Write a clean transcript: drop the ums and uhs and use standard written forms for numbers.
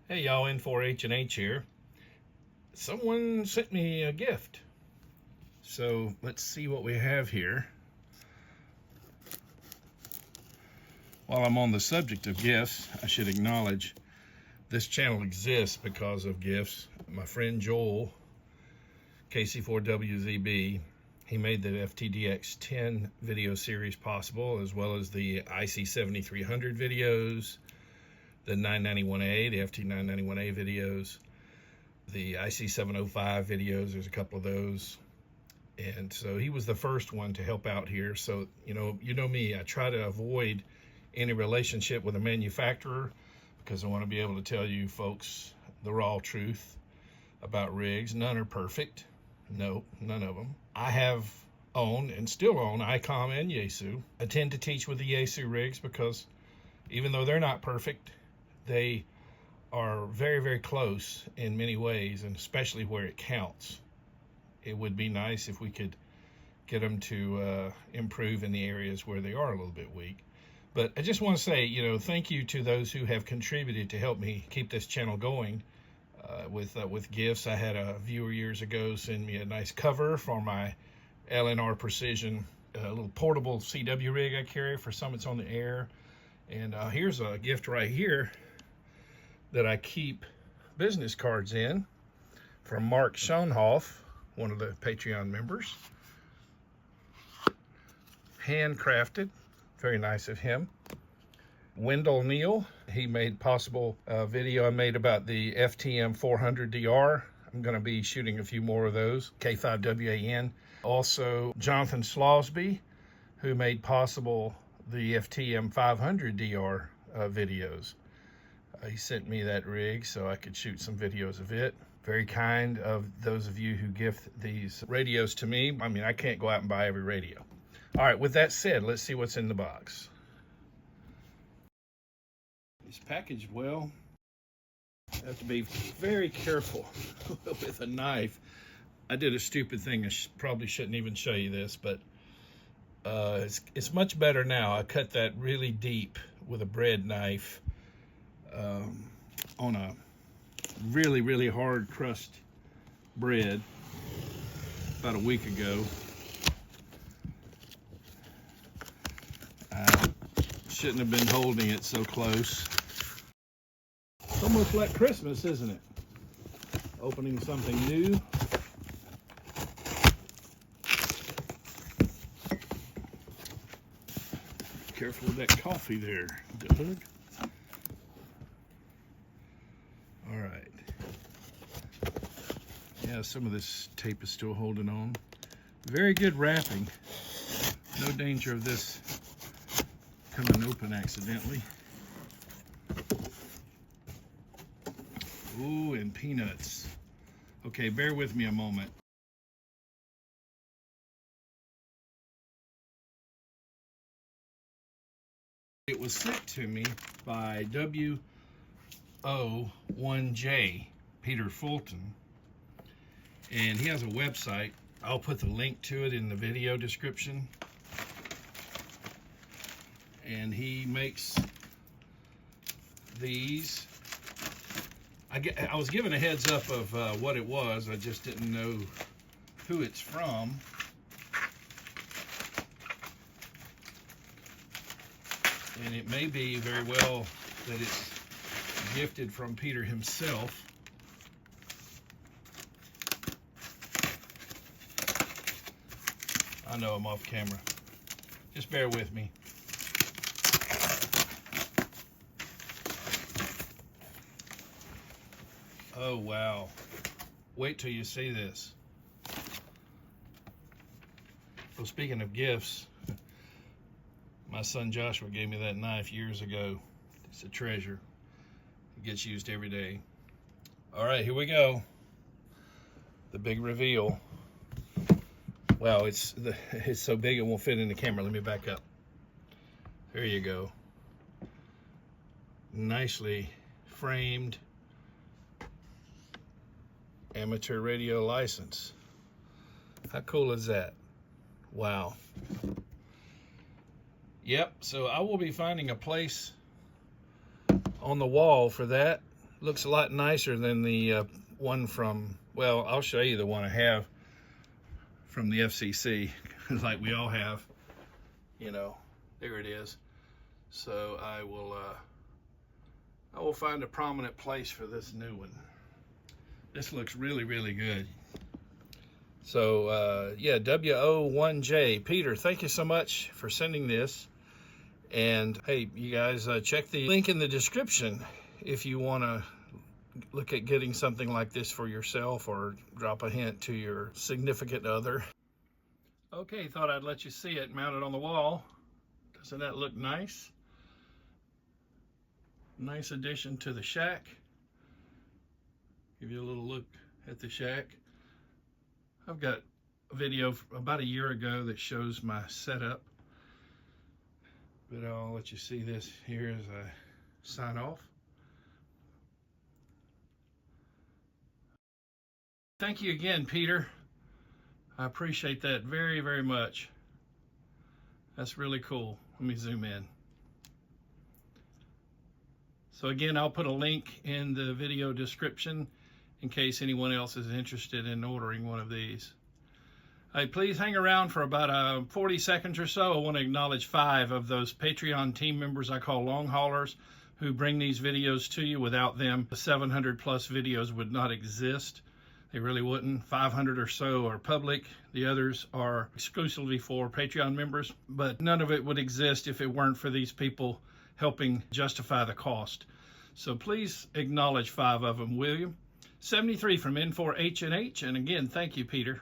Hey y'all, N4H&H here. Someone sent me a gift. So let's see what we have here. While I'm on the subject of gifts, I should acknowledge this channel exists because of gifts. My friend Joel, KC4WZB, he made the FTDX10 video series possible, as well as the IC7300 videos, the 991A, the FT991A videos, the IC705 videos, there's a couple of those. And so he was the first one to help out here. So, you know me, I try to avoid any relationship with a manufacturer because I want to be able to tell you folks the raw truth about rigs. None are perfect. No, none of them. I have owned and still own ICOM and Yaesu. I tend to teach with the Yaesu rigs because even though they're not perfect, they are very, very close in many ways, and especially where it counts. It would be nice if we could get them to improve in the areas where they are a little bit weak. But I just want to say, thank you to those who have contributed to help me keep this channel going with gifts. I had a viewer years ago send me a nice cover for my LNR Precision, little portable CW rig I carry for summits on the air. And here's a gift right here that I keep business cards in from Mark Schoenhoff, one of the Patreon members. Handcrafted, very nice of him. Wendell Neal, he made possible a video I made about the FTM 400DR. I'm going to be shooting a few more of those, K5WAN. Also, Jonathan Slosby, who made possible the FTM 500DR videos. He sent me that rig so I could shoot some videos of it. Very kind of those of you who gift these radios to me. I mean, I can't go out and buy every radio. All right, with that said, let's see what's in the box. It's packaged well. I have to be very careful with a knife. I did a stupid thing. I probably shouldn't even show you this, but it's much better now. I cut that really deep with a bread knife on a really, really hard crust bread about a week ago. I shouldn't have been holding it so close. It's almost like Christmas, isn't it? Opening something new. Careful with that coffee there, Doug. All right. Yeah, some of this tape is still holding on. Very good wrapping. No danger of this coming open accidentally. Ooh, and peanuts. Okay, bear with me a moment. It was sent to me by WO1J, Peter Fulton, and he has a website. I'll put the link to it in the video description. And he makes these. I was given a heads up of what it was. I just didn't know who it's from. And it may be very well that it's gifted from Peter himself. I know I'm off camera. Just bear with me. Oh, wow. Wait till you see this. Well, speaking of gifts, my son Joshua gave me that knife years ago. It's a treasure. It gets used every day. All right, here we go. The big reveal. Wow, it's so big it won't fit in the camera. Let me back up. There you go. Nicely framed amateur radio license. How cool is that? Wow. Yep, so I will be finding a place on the wall for that. Looks a lot nicer than the one from, well, I'll show you the one I have from the FCC, like we all have, you know, there it is. So I will find a prominent place for this new one. This looks really, really good. So yeah, WO1J. Peter, thank you so much for sending this. And hey, you guys, check the link in the description if you want to look at getting something like this for yourself, or drop a hint to your significant other. Okay, thought I'd let you see it mounted on the wall. Doesn't that look nice? Nice addition to the shack. Give you a little look at the shack. I've got a video about a year ago that shows my setup, but I'll let you see this here as I sign off. Thank you again, Peter. I appreciate that very, very much. That's really cool. Let me zoom in. So again, I'll put a link in the video description in case anyone else is interested in ordering one of these. Hey, please hang around for about 40 seconds or so. I want to acknowledge 5 of those Patreon team members I call long haulers who bring these videos to you. Without them, the 700 plus videos would not exist. They really wouldn't. 500 or so are public. The others are exclusively for Patreon members, but none of it would exist if it weren't for these people helping justify the cost. So please acknowledge 5 of them, will you? 73 from N4H&H, and again, thank you, Peter.